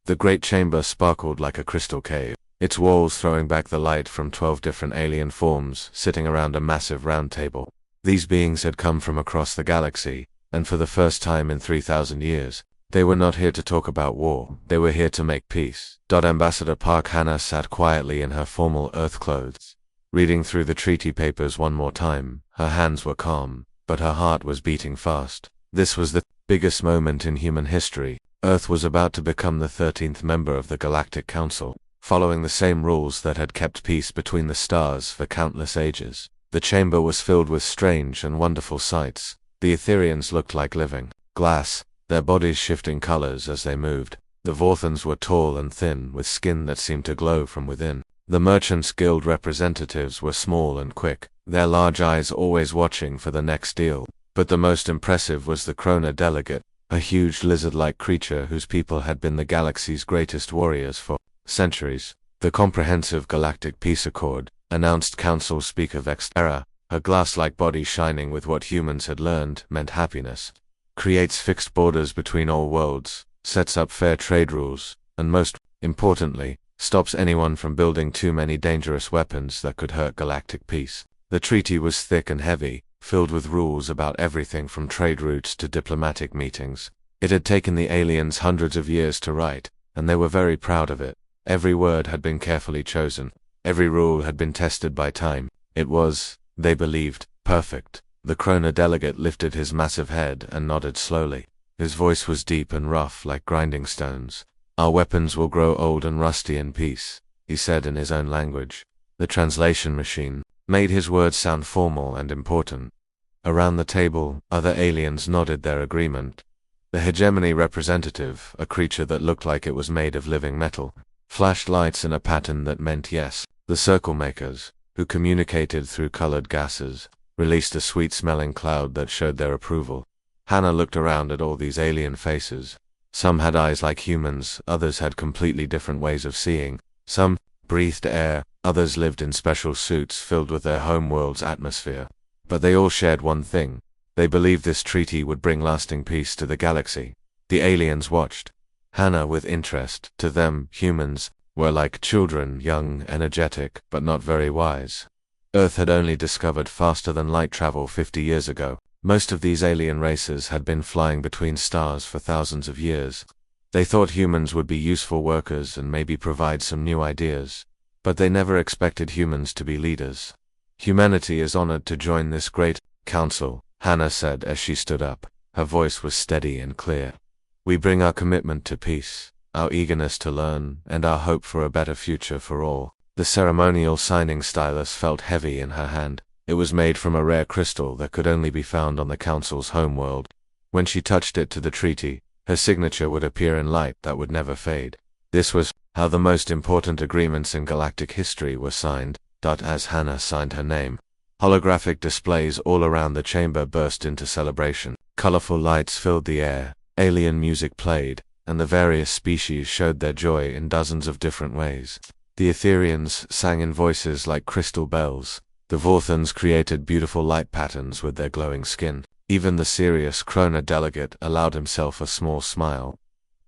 The great chamber sparkled like a crystal cave, its walls throwing back the light from 12 different alien forms sitting around a massive round table. These beings had come from across the galaxy, and for the first time in 3,000 years, they were not here to talk about war, they were here to make peace. Ambassador Park Hannah sat quietly in her formal Earth clothes, reading through the treaty papers one more time. Her hands were calm, but her heart was beating fast. This was the biggest moment in human history. Earth was about to become the 13th member of the Galactic Council, following the same rules that had kept peace between the stars for countless ages. The chamber was filled with strange and wonderful sights. The Etherians looked like living glass, their bodies shifting colors as they moved. The Vorthans were tall and thin, with skin that seemed to glow from within. The Merchants Guild representatives were small and quick, their large eyes always watching for the next deal. But the most impressive was the Krona delegate, a huge lizard-like creature whose people had been the galaxy's greatest warriors for centuries. The Comprehensive Galactic Peace Accord, announced Council Speaker Vexera, her glass-like body shining with what humans had learned meant happiness. Creates fixed borders between all worlds, sets up fair trade rules, and most importantly, stops anyone from building too many dangerous weapons that could hurt galactic peace. The treaty was thick and heavy, filled with rules about everything from trade routes to diplomatic meetings. It had taken the aliens hundreds of years to write, and they were very proud of it. Every word had been carefully chosen. Every rule had been tested by time. It was, they believed, perfect. The Krona delegate lifted his massive head and nodded slowly. His voice was deep and rough like grinding stones. "Our weapons will grow old and rusty in peace," he said in his own language. The translation machine made his words sound formal and important. Around the table, other aliens nodded their agreement. The hegemony representative, a creature that looked like it was made of living metal, flashed lights in a pattern that meant yes. The circle makers, who communicated through colored gases, released a sweet-smelling cloud that showed their approval. Hannah looked around at all these alien faces. Some had eyes like humans, others had completely different ways of seeing. Some breathed air, others lived in special suits filled with their homeworld's atmosphere. But they all shared one thing. They believed this treaty would bring lasting peace to the galaxy. The aliens watched Hannah with interest. To them, humans were like children, young, energetic, but not very wise. Earth had only discovered faster-than-light travel 50 years ago. Most of these alien races had been flying between stars for thousands of years. They thought humans would be useful workers and maybe provide some new ideas. But they never expected humans to be leaders. "Humanity is honored to join this great council," Hannah said as she stood up. Her voice was steady and clear. "We bring our commitment to peace, our eagerness to learn, and our hope for a better future for all." The ceremonial signing stylus felt heavy in her hand. It was made from a rare crystal that could only be found on the Council's homeworld. When she touched it to the treaty, her signature would appear in light that would never fade. This was how the most important agreements in galactic history were signed. As Hannah signed her name, holographic displays all around the chamber burst into celebration. Colorful lights filled the air, alien music played, and the various species showed their joy in dozens of different ways. The Etherians sang in voices like crystal bells. The Vorthans created beautiful light patterns with their glowing skin. Even the serious Krona delegate allowed himself a small smile.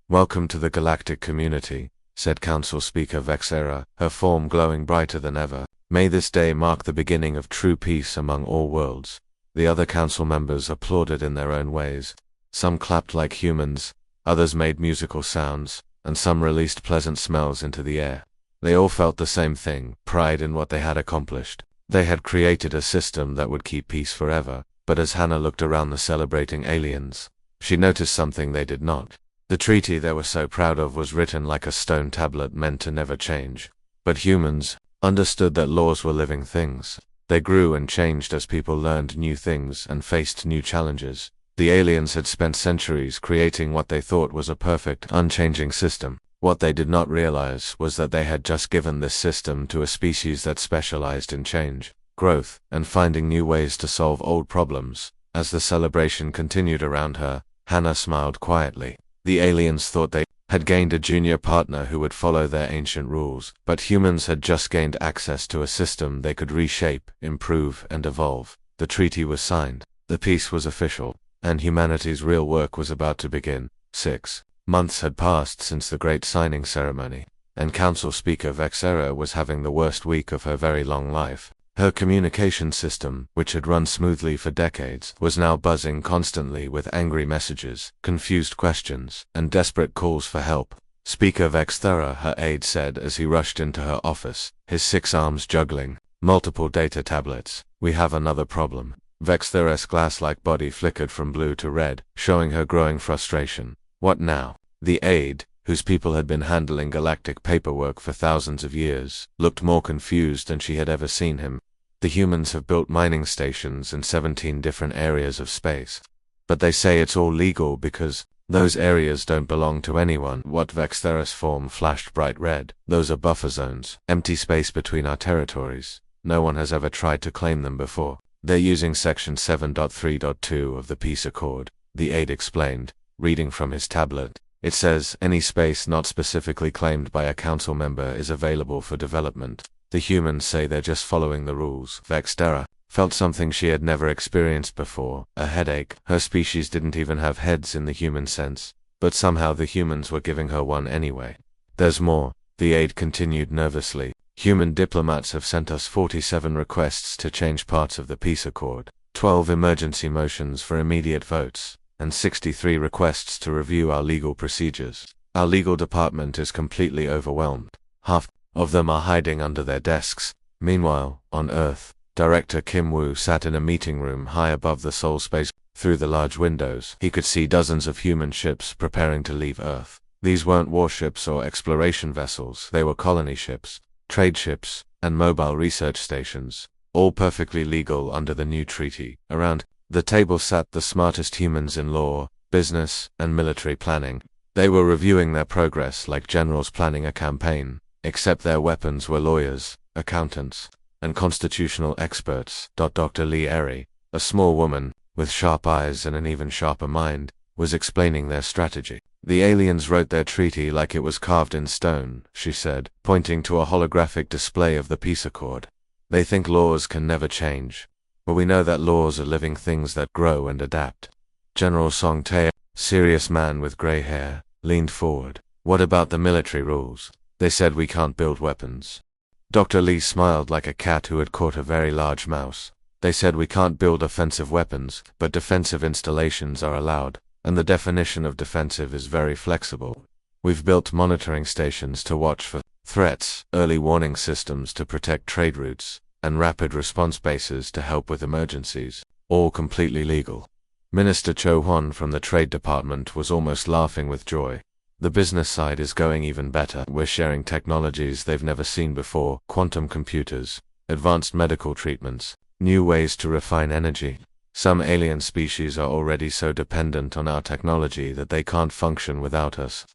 "Welcome to the galactic community," said Council Speaker Vexera, her form glowing brighter than ever. "May this day mark the beginning of true peace among all worlds." The other council members applauded in their own ways. Some clapped like humans, others made musical sounds, and some released pleasant smells into the air. They all felt the same thing, pride in what they had accomplished. They had created a system that would keep peace forever. But as Hannah looked around the celebrating aliens, she noticed something they did not. The treaty they were so proud of was written like a stone tablet meant to never change. But humans understood that laws were living things. They grew and changed as people learned new things and faced new challenges. The aliens had spent centuries creating what they thought was a perfect, unchanging system. What they did not realize was that they had just given this system to a species that specialized in change, growth, and finding new ways to solve old problems. As the celebration continued around her, Hannah smiled quietly. The aliens thought they had gained a junior partner who would follow their ancient rules, but humans had just gained access to a system they could reshape, improve, and evolve. The treaty was signed, the peace was official, and humanity's real work was about to begin. 6. Months had passed since the great signing ceremony, and Council Speaker Vexera was having the worst week of her very long life. Her communication system, which had run smoothly for decades, was now buzzing constantly with angry messages, confused questions, and desperate calls for help. Speaker Vexera, her aide said as he rushed into her office, his 6 arms juggling multiple data tablets. "We have another problem." Vexera's glass-like body flickered from blue to red, showing her growing frustration. "What now?" The aide, whose people had been handling galactic paperwork for thousands of years, looked more confused than she had ever seen him. "The humans have built mining stations in 17 different areas of space. But they say it's all legal because those areas don't belong to anyone." What? Vexera's form flashed bright red. "Those are buffer zones, empty space between our territories. No one has ever tried to claim them before. They're using Section 7.3.2 of the Peace Accord," the aide explained, reading from his tablet. "It says any space not specifically claimed by a council member is available for development. The humans say they're just following the rules." Vexera felt something she had never experienced before, a headache. Her species didn't even have heads in the human sense, but somehow the humans were giving her one anyway. "There's more," the aide continued nervously. "Human diplomats have sent us 47 requests to change parts of the peace accord, 12 emergency motions for immediate votes, and 63 requests to review our legal procedures. Our legal department is completely overwhelmed. Half of them are hiding under their desks." Meanwhile, on Earth, Director Kim Woo sat in a meeting room high above the Sol space. Through the large windows, he could see dozens of human ships preparing to leave Earth. These weren't warships or exploration vessels, they were colony ships, trade ships, and mobile research stations, all perfectly legal under the new treaty. Around the table sat the smartest humans in law, business, and military planning. They were reviewing their progress like generals planning a campaign, except their weapons were lawyers, accountants, and constitutional experts. Dr. Lee Airy, a small woman, with sharp eyes and an even sharper mind, was explaining their strategy. "The aliens wrote their treaty like it was carved in stone," she said, pointing to a holographic display of the peace accord. "They think laws can never change. But we know that laws are living things that grow and adapt." General Song Tae, serious man with gray hair, leaned forward. "What about the military rules? They said we can't build weapons." Dr. Lee smiled like a cat who had caught a very large mouse. "They said we can't build offensive weapons, but defensive installations are allowed, and the definition of defensive is very flexible. We've built monitoring stations to watch for threats, early warning systems to protect trade routes, and rapid response bases to help with emergencies, all completely legal." Minister Cho Hwan from the Trade Department was almost laughing with joy. "The business side is going even better. We're sharing technologies they've never seen before, quantum computers, advanced medical treatments, new ways to refine energy. Some alien species are already so dependent on our technology that they can't function without us."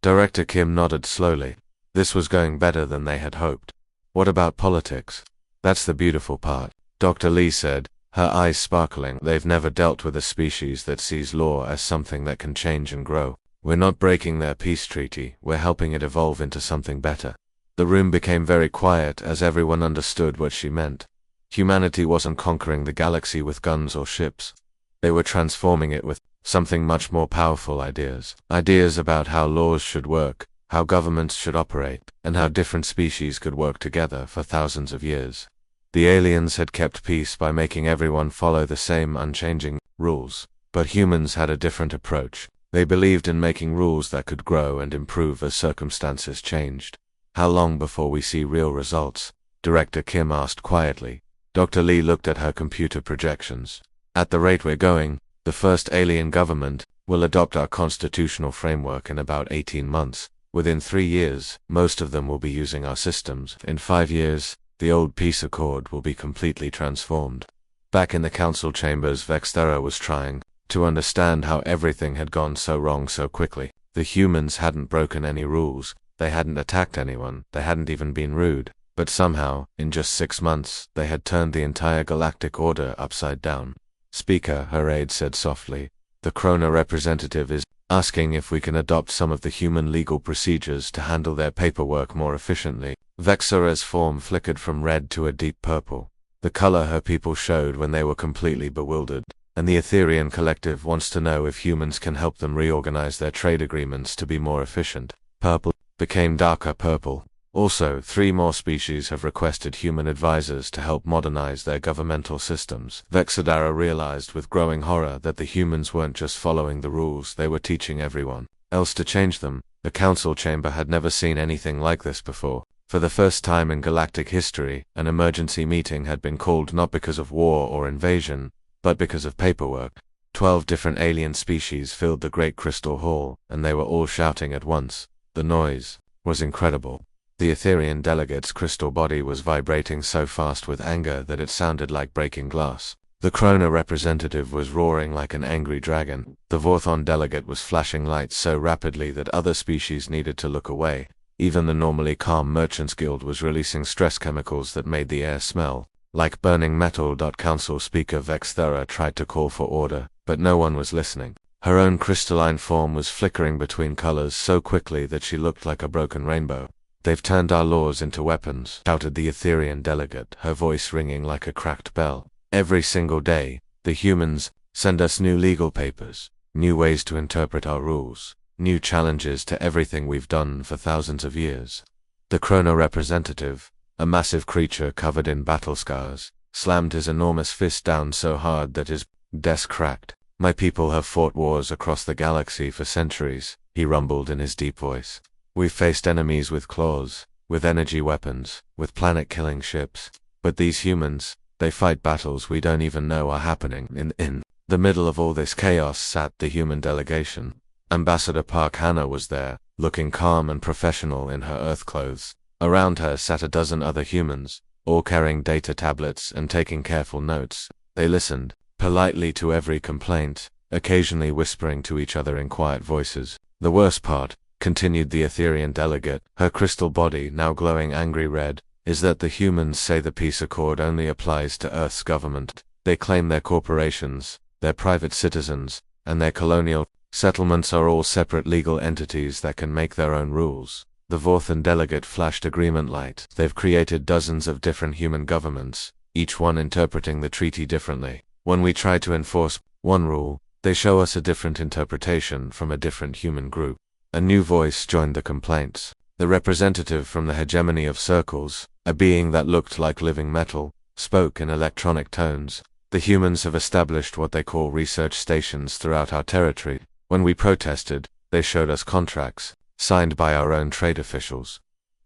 Director Kim nodded slowly. This was going better than they had hoped. "What about politics?" "That's the beautiful part," Dr. Lee said, her eyes sparkling. "They've never dealt with a species that sees law as something that can change and grow. We're not breaking their peace treaty, we're helping it evolve into something better." The room became very quiet as everyone understood what she meant. Humanity wasn't conquering the galaxy with guns or ships. They were transforming it with something much more powerful: ideas. Ideas about how laws should work, how governments should operate, and how different species could work together for thousands of years. The aliens had kept peace by making everyone follow the same unchanging rules, but humans had a different approach. They believed in making rules that could grow and improve as circumstances changed. "How long before we see real results?" Director Kim asked quietly. Dr. Lee looked at her computer projections. "At the rate we're going, the first alien government will adopt our constitutional framework in about 18 months. Within 3 years, most of them will be using our systems. In 5 years, the old peace accord will be completely transformed." Back in the council chambers, Vexera was trying to understand how everything had gone so wrong so quickly. The humans hadn't broken any rules, they hadn't attacked anyone, they hadn't even been rude. But somehow, in just 6 months, they had turned the entire galactic order upside down. "Speaker," her aide said softly, "the Krona representative is asking if we can adopt some of the human legal procedures to handle their paperwork more efficiently." Vexera's form flickered from red to a deep purple, the color her people showed when they were completely bewildered. and the Etherian collective wants to know if humans can help them reorganize their trade agreements to be more efficient. Purple became darker purple. Also, 3 more species have requested human advisors to help modernize their governmental systems. Vexadara realized with growing horror that the humans weren't just following the rules, they were teaching everyone else to change them. The council chamber had never seen anything like this before. For the first time in galactic history, an emergency meeting had been called not because of war or invasion, but because of paperwork. 12 different alien species filled the great crystal hall, and they were all shouting at once. The noise was incredible. The Etherian delegate's crystal body was vibrating so fast with anger that it sounded like breaking glass. The Krona representative was roaring like an angry dragon. The Vorthon delegate was flashing lights so rapidly that other species needed to look away. Even the normally calm Merchants Guild was releasing stress chemicals that made the air smell like burning metal. Council speaker Vexthera tried to call for order, but no one was listening. Her own crystalline form was flickering between colors so quickly that she looked like a broken rainbow. "They've turned our laws into weapons," shouted the Etherian delegate, her voice ringing like a cracked bell. "Every single day, the humans send us new legal papers, new ways to interpret our rules, new challenges to everything we've done for thousands of years." The Krona representative, a massive creature covered in battle scars, slammed his enormous fist down so hard that his desk cracked. "My people have fought wars across the galaxy for centuries," he rumbled in his deep voice. "We've faced enemies with claws, with energy weapons, with planet-killing ships. But these humans, they fight battles we don't even know are happening." In the middle of all this chaos sat the human delegation. Ambassador Park Hannah was there, looking calm and professional in her Earth clothes. Around her sat a dozen other humans, all carrying data tablets and taking careful notes. They listened politely to every complaint, occasionally whispering to each other in quiet voices. "The worst part," continued the Etherian delegate, her crystal body now glowing angry red, "is that the humans say the peace accord only applies to Earth's government. They claim their corporations, their private citizens, and their colonial settlements are all separate legal entities that can make their own rules." The Vorthon delegate flashed agreement light. "They've created dozens of different human governments, each one interpreting the treaty differently. When we try to enforce one rule, they show us a different interpretation from a different human group." A new voice joined the complaints. The representative from the hegemony of circles, a being that looked like living metal, spoke in electronic tones. "The humans have established what they call research stations throughout our territory. When we protested, they showed us contracts, signed by our own trade officials.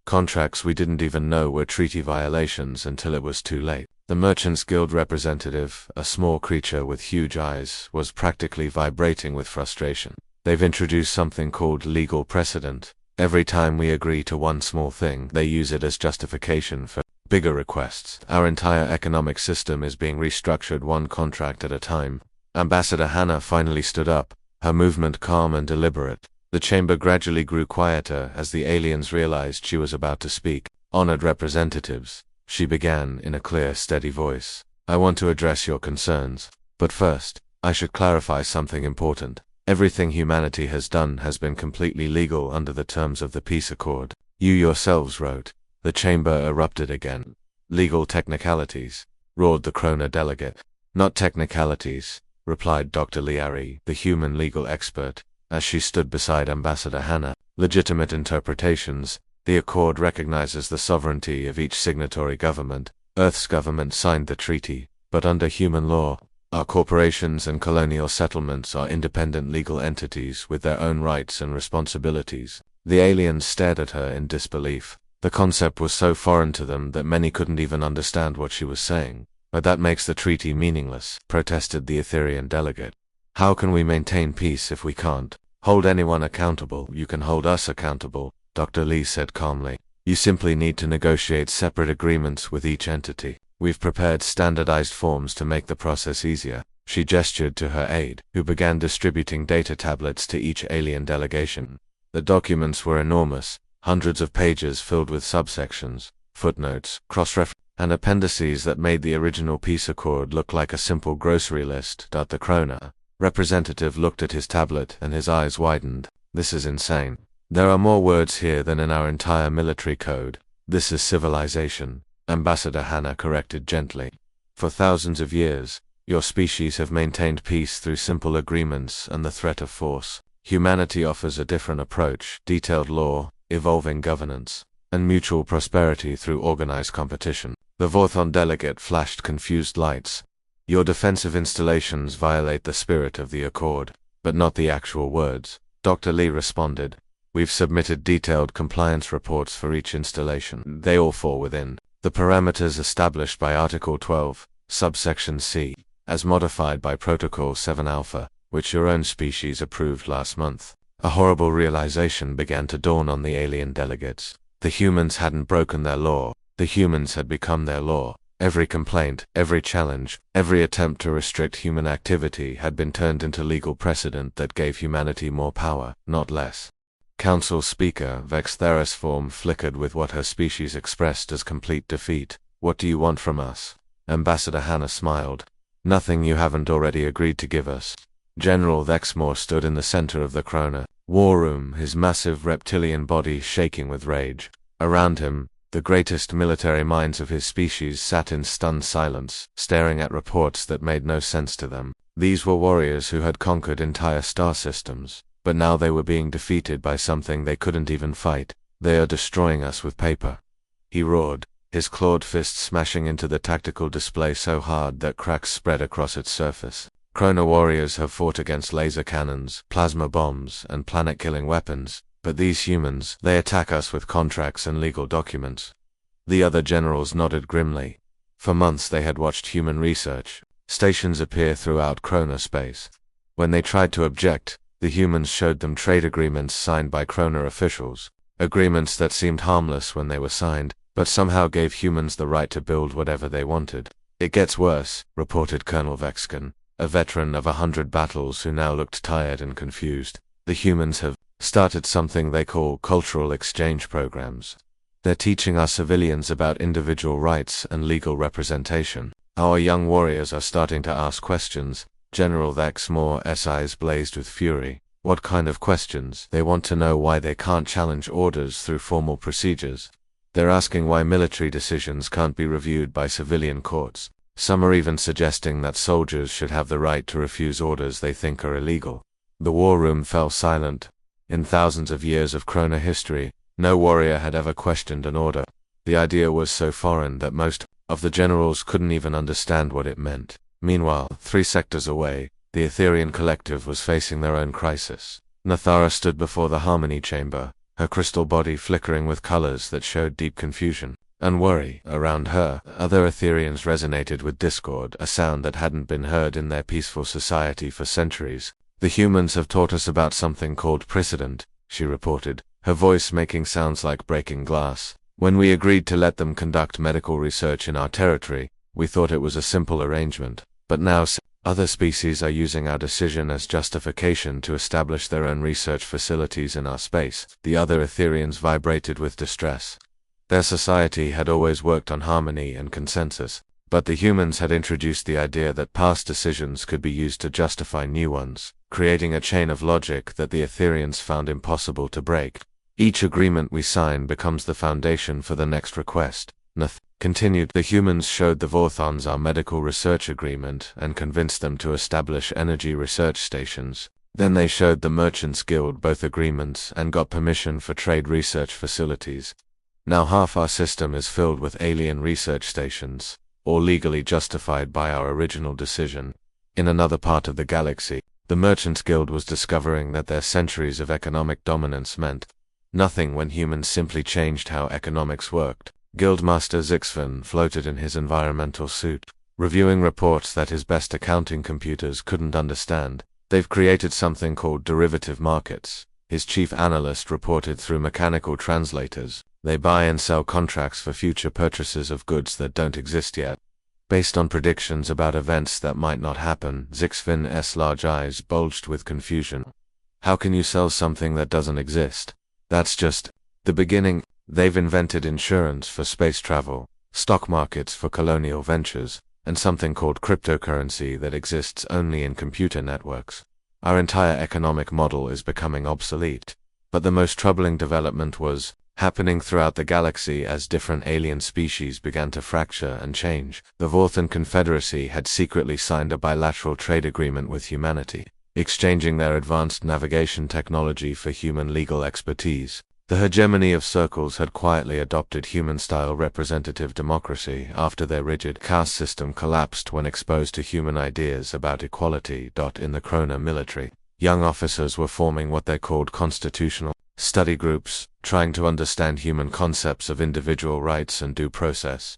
Contracts we didn't even know were treaty violations until it was too late." The Merchants Guild representative, a small creature with huge eyes, was practically vibrating with frustration. "They've introduced something called legal precedent. Every time we agree to one small thing, they use it as justification for bigger requests. Our entire economic system is being restructured one contract at a time." Ambassador Hannah finally stood up, her movement calm and deliberate. The chamber gradually grew quieter as the aliens realized she was about to speak. "Honored representatives," she began in a clear, steady voice, "I want to address your concerns. But first, I should clarify something important. Everything humanity has done has been completely legal under the terms of the peace accord. You yourselves wrote." The chamber erupted again. "Legal technicalities," roared the Krona delegate. "Not technicalities," replied Dr. Liari, the human legal expert, as she stood beside Ambassador Hannah. "Legitimate interpretations. The accord recognizes the sovereignty of each signatory government. Earth's government signed the treaty, but under human law, our corporations and colonial settlements are independent legal entities with their own rights and responsibilities." The aliens stared at her in disbelief. The concept was so foreign to them that many couldn't even understand what she was saying. "But that makes the treaty meaningless," protested the Etherian delegate. "How can we maintain peace if we can't hold anyone accountable?" "You can hold us accountable," Dr. Lee said calmly. "You simply need to negotiate separate agreements with each entity. We've prepared standardized forms to make the process easier." She gestured to her aide, who began distributing data tablets to each alien delegation. The documents were enormous, hundreds of pages filled with subsections, footnotes, cross-references, and appendices that made the original peace accord look like a simple grocery list. The Krona representative looked at his tablet and his eyes widened. "This is insane. There are more words here than in our entire military code. This is civilization," Ambassador Hannah corrected gently. "For thousands of years, Your species have maintained peace through simple agreements and the threat of force. Humanity offers a different approach, detailed law, evolving governance, and mutual prosperity through organized competition. The Vorthon delegate flashed confused lights. Your defensive installations violate the spirit of the accord, but not the actual words. Dr. Lee responded. We've submitted detailed compliance reports for each installation. They all fall within the parameters established by Article 12, subsection C, as modified by Protocol 7 Alpha, which your own species approved last month. A horrible realization began to dawn on the alien delegates. The humans hadn't broken their law. The humans had become their law. Every complaint, every challenge, every attempt to restrict human activity had been turned into legal precedent that gave humanity more power, not less. Council Speaker Vex Therisform flickered with what her species expressed as complete defeat. What do you want from us? Ambassador Hannah smiled. Nothing you haven't already agreed to give us. General Vexmore stood in the center of the Krona war room, his massive reptilian body shaking with rage. Around him, the greatest military minds of his species sat in stunned silence, staring at reports that made no sense to them. These were warriors who had conquered entire star systems, but now they were being defeated by something they couldn't even fight. They are destroying us with paper, he roared, his clawed fist smashing into the tactical display so hard that cracks spread across its surface. Krona warriors have fought against laser cannons, plasma bombs, and planet-killing weapons, but these humans, they attack us with contracts and legal documents. The other generals nodded grimly. For months they had watched human research stations appear throughout Krona space. When they tried to object, the humans showed them trade agreements signed by Krona officials, agreements that seemed harmless when they were signed, but somehow gave humans the right to build whatever they wanted. It gets worse, reported Colonel Vexkin, a veteran of 100 battles who now looked tired and confused. The humans have started something they call cultural exchange programs. They're teaching our civilians about individual rights and legal representation. Our young warriors are starting to ask questions. General Vexmore's eyes blazed with fury. What kind of questions? They want to know why they can't challenge orders through formal procedures. They're asking why military decisions can't be reviewed by civilian courts. Some are even suggesting that soldiers should have the right to refuse orders they think are illegal. The war room fell silent. In thousands of years of Krona history, no warrior had ever questioned an order. The idea was so foreign that most of the generals couldn't even understand what it meant. Meanwhile, 3 sectors away, the Etherian collective was facing their own crisis. Nathara stood before the Harmony Chamber, her crystal body flickering with colors that showed deep confusion and worry. Around her, other Etherians resonated with discord, a sound that hadn't been heard in their peaceful society for centuries. The humans have taught us about something called precedent, she reported, her voice making sounds like breaking glass. When we agreed to let them conduct medical research in our territory, we thought it was a simple arrangement. But now, other species are using our decision as justification to establish their own research facilities in our space. The other Etherians vibrated with distress. Their society had always worked on harmony and consensus, but the humans had introduced the idea that past decisions could be used to justify new ones, creating a chain of logic that the Etherians found impossible to break. Each agreement we sign becomes the foundation for the next request. Nath continued. The humans showed the Vorthons our medical research agreement and convinced them to establish energy research stations. Then they showed the Merchants Guild both agreements and got permission for trade research facilities. Now half our system is filled with alien research stations, all legally justified by our original decision. In another part of the galaxy, the Merchants Guild was discovering that their centuries of economic dominance meant nothing when humans simply changed how economics worked. Guildmaster Zixvan floated in his environmental suit, reviewing reports that his best accounting computers couldn't understand. They've created something called derivative markets, his chief analyst reported through mechanical translators. They buy and sell contracts for future purchases of goods that don't exist yet, based on predictions about events that might not happen. Zixvan's large eyes bulged with confusion. How can you sell something that doesn't exist? That's just the beginning. They've invented insurance for space travel, stock markets for colonial ventures, and something called cryptocurrency that exists only in computer networks. Our entire economic model is becoming obsolete. But the most troubling development was happening throughout the galaxy as different alien species began to fracture and change. The Vorthan Confederacy had secretly signed a bilateral trade agreement with humanity, exchanging their advanced navigation technology for human legal expertise. The hegemony of circles had quietly adopted human-style representative democracy after their rigid caste system collapsed when exposed to human ideas about equality. In the Krona military, young officers were forming what they called constitutional study groups, trying to understand human concepts of individual rights and due process.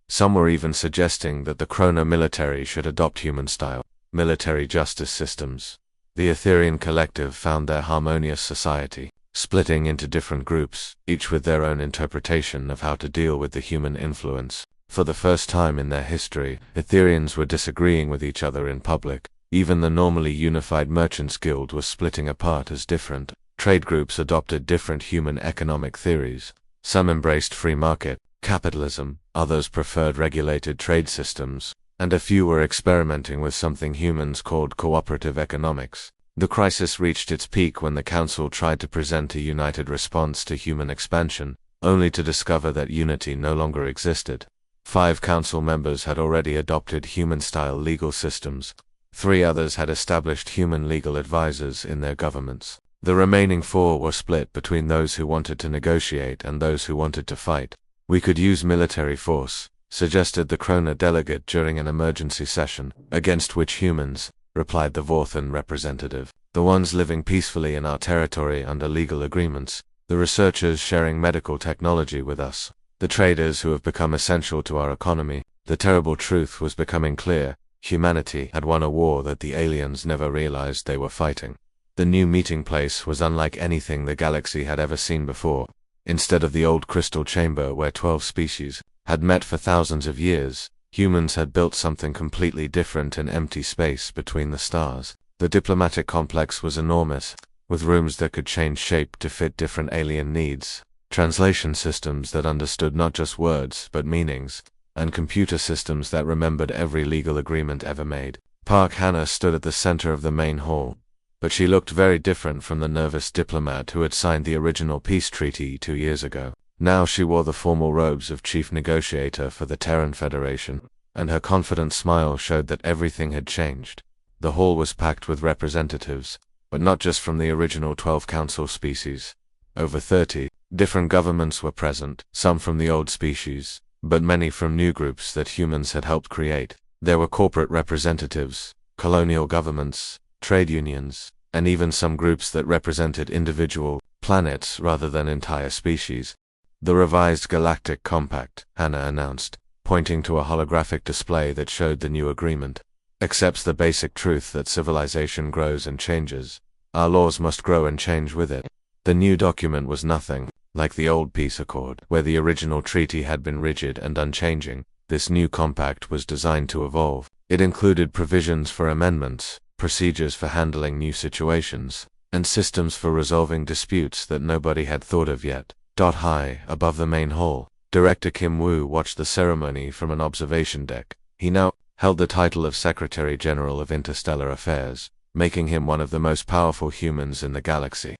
Some were even suggesting that the Krona military should adopt human-style military justice systems. The Etherian collective found their harmonious society, splitting into different groups, each with their own interpretation of how to deal with the human influence. For the first time in their history, Etherians were disagreeing with each other in public. Even the normally unified Merchants Guild was splitting apart as different trade groups adopted different human economic theories. Some embraced free market capitalism, others preferred regulated trade systems, and a few were experimenting with something humans called cooperative economics. The crisis reached its peak when the Council tried to present a united response to human expansion, only to discover that unity no longer existed. 5 Council members had already adopted human-style legal systems. 3 others had established human legal advisors in their governments. The remaining 4 were split between those who wanted to negotiate and those who wanted to fight. "We could use military force," suggested the Krona delegate during an emergency session. "Against which humans?" replied the Vorthan representative. "The ones living peacefully in our territory under legal agreements, the researchers sharing medical technology with us, the traders who have become essential to our economy." The terrible truth was becoming clear. Humanity had won a war that the aliens never realized they were fighting. The new meeting place was unlike anything the galaxy had ever seen before. Instead of the old crystal chamber where 12 species had met for thousands of years, humans had built something completely different in empty space between the stars. The diplomatic complex was enormous, with rooms that could change shape to fit different alien needs, translation systems that understood not just words but meanings, and computer systems that remembered every legal agreement ever made. Park Hannah stood at the center of the main hall, but she looked very different from the nervous diplomat who had signed the original peace treaty 2 years ago. Now she wore the formal robes of chief negotiator for the Terran Federation, and her confident smile showed that everything had changed. The hall was packed with representatives, but not just from the original 12 council species. Over 30 different governments were present, some from the old species, but many from new groups that humans had helped create. There were corporate representatives, colonial governments, trade unions, and even some groups that represented individual planets rather than entire species. "The revised Galactic Compact," Hannah announced, pointing to a holographic display that showed the new agreement, "accepts the basic truth that civilization grows and changes. Our laws must grow and change with it." The new document was nothing like the old peace accord, where the original treaty had been rigid and unchanging. This new compact was designed to evolve. It included provisions for amendments, procedures for handling new situations, and systems for resolving disputes that nobody had thought of yet. High above the main hall, Director Kim Woo watched the ceremony from an observation deck. He now held the title of Secretary General of Interstellar Affairs, making him one of the most powerful humans in the galaxy.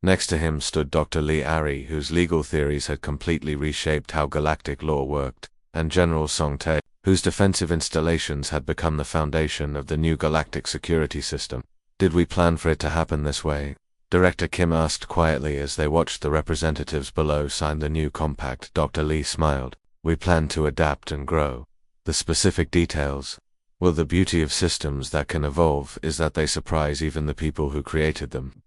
Next to him stood Dr. Lee Ari, whose legal theories had completely reshaped how galactic law worked, and General Song Tae, whose defensive installations had become the foundation of the new galactic security system. "Did we plan for it to happen this way?" Director Kim asked quietly as they watched the representatives below sign the new compact. Dr. Lee smiled. "We plan to adapt and grow. The specific details. Well, the beauty of systems that can evolve is that they surprise even the people who created them."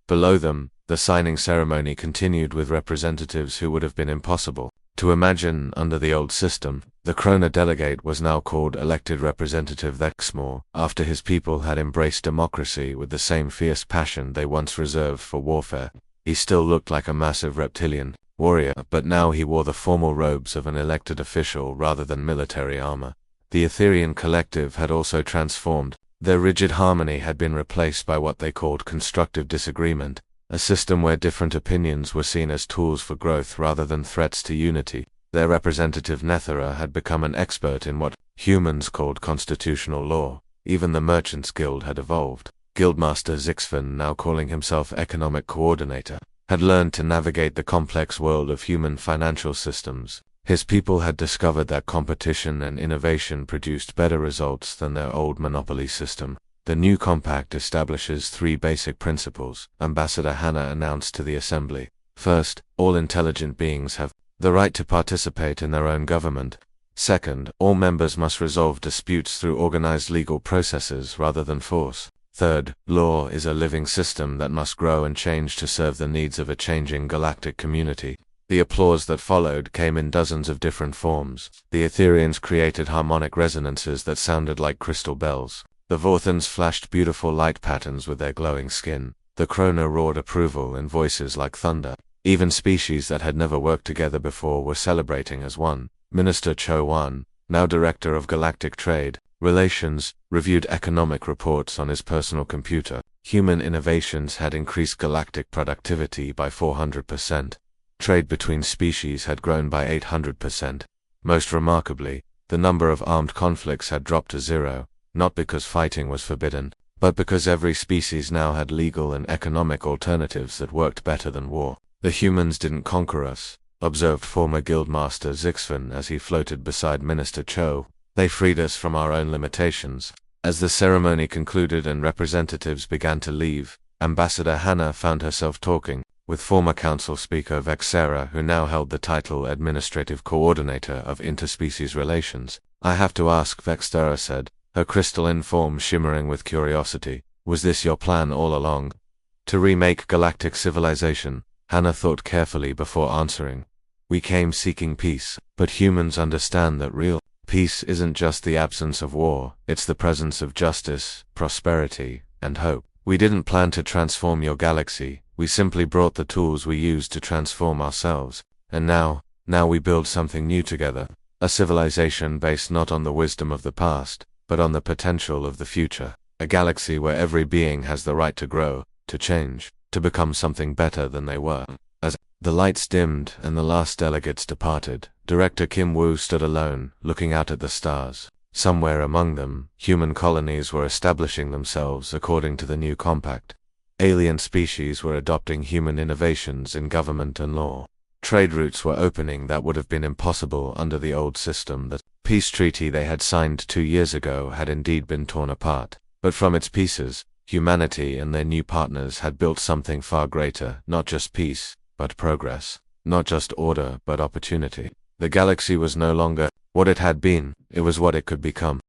Below them, the signing ceremony continued with representatives who would have been impossible to imagine under the old system. The Krona delegate was now called Elected Representative Thexmore, after his people had embraced democracy with the same fierce passion they once reserved for warfare. He still looked like a massive reptilian warrior, but now he wore the formal robes of an elected official rather than military armor. The Etherian collective had also transformed. Their rigid harmony had been replaced by what they called constructive disagreement, a system where different opinions were seen as tools for growth rather than threats to unity. Their representative Nethera had become an expert in what humans called constitutional law. Even the Merchants Guild had evolved. Guildmaster Zixfan now calling himself Economic Coordinator. had learned to navigate the complex world of human financial systems. His people had discovered that competition and innovation produced better results than their old monopoly system. The new compact establishes 3 basic principles, Ambassador Hannah announced to the assembly. First, all intelligent beings have the right to participate in their own government. Second, all members must resolve disputes through organized legal processes rather than force. Third, law is a living system that must grow and change to serve the needs of a changing galactic community. The applause that followed came in dozens of different forms. The Etherians created harmonic resonances that sounded like crystal bells. The Vorthans flashed beautiful light patterns with their glowing skin. The Krona roared approval in voices like thunder. Even species that had never worked together before were celebrating as one. Minister Cho Wan, now Director of Galactic Trade Relations, reviewed economic reports on his personal computer. Human innovations had increased galactic productivity by 400%. Trade between species had grown by 800%. Most remarkably, the number of armed conflicts had dropped to 0, not because fighting was forbidden, but because every species now had legal and economic alternatives that worked better than war. The humans didn't conquer us, observed former Guildmaster Zixfan as he floated beside Minister Cho. They freed us from our own limitations. As the ceremony concluded and representatives began to leave, Ambassador Hannah found herself talking with former Council Speaker Vexera, who now held the title Administrative Coordinator of Interspecies Relations. I have to ask, Vexera said, her crystalline form shimmering with curiosity, was this your plan all along? To remake galactic civilization? Hannah thought carefully before answering. We came seeking peace, but humans understand that real peace isn't just the absence of war, it's the presence of justice, prosperity, and hope. We didn't plan to transform your galaxy, we simply brought the tools we used to transform ourselves, and now we build something new together, a civilization based not on the wisdom of the past, but on the potential of the future, a galaxy where every being has the right to grow, to change, to become something better than they were. As the lights dimmed and the last delegates departed, Director Kim Woo stood alone, looking out at the stars. Somewhere among them, human colonies were establishing themselves according to the new compact. Alien species were adopting human innovations in government and law. Trade routes were opening that would have been impossible under the old system. The peace treaty they had signed 2 years ago had indeed been torn apart, but from its pieces, humanity and their new partners had built something far greater, not just peace, but progress, not just order, but opportunity. The galaxy was no longer what it had been, it was what it could become.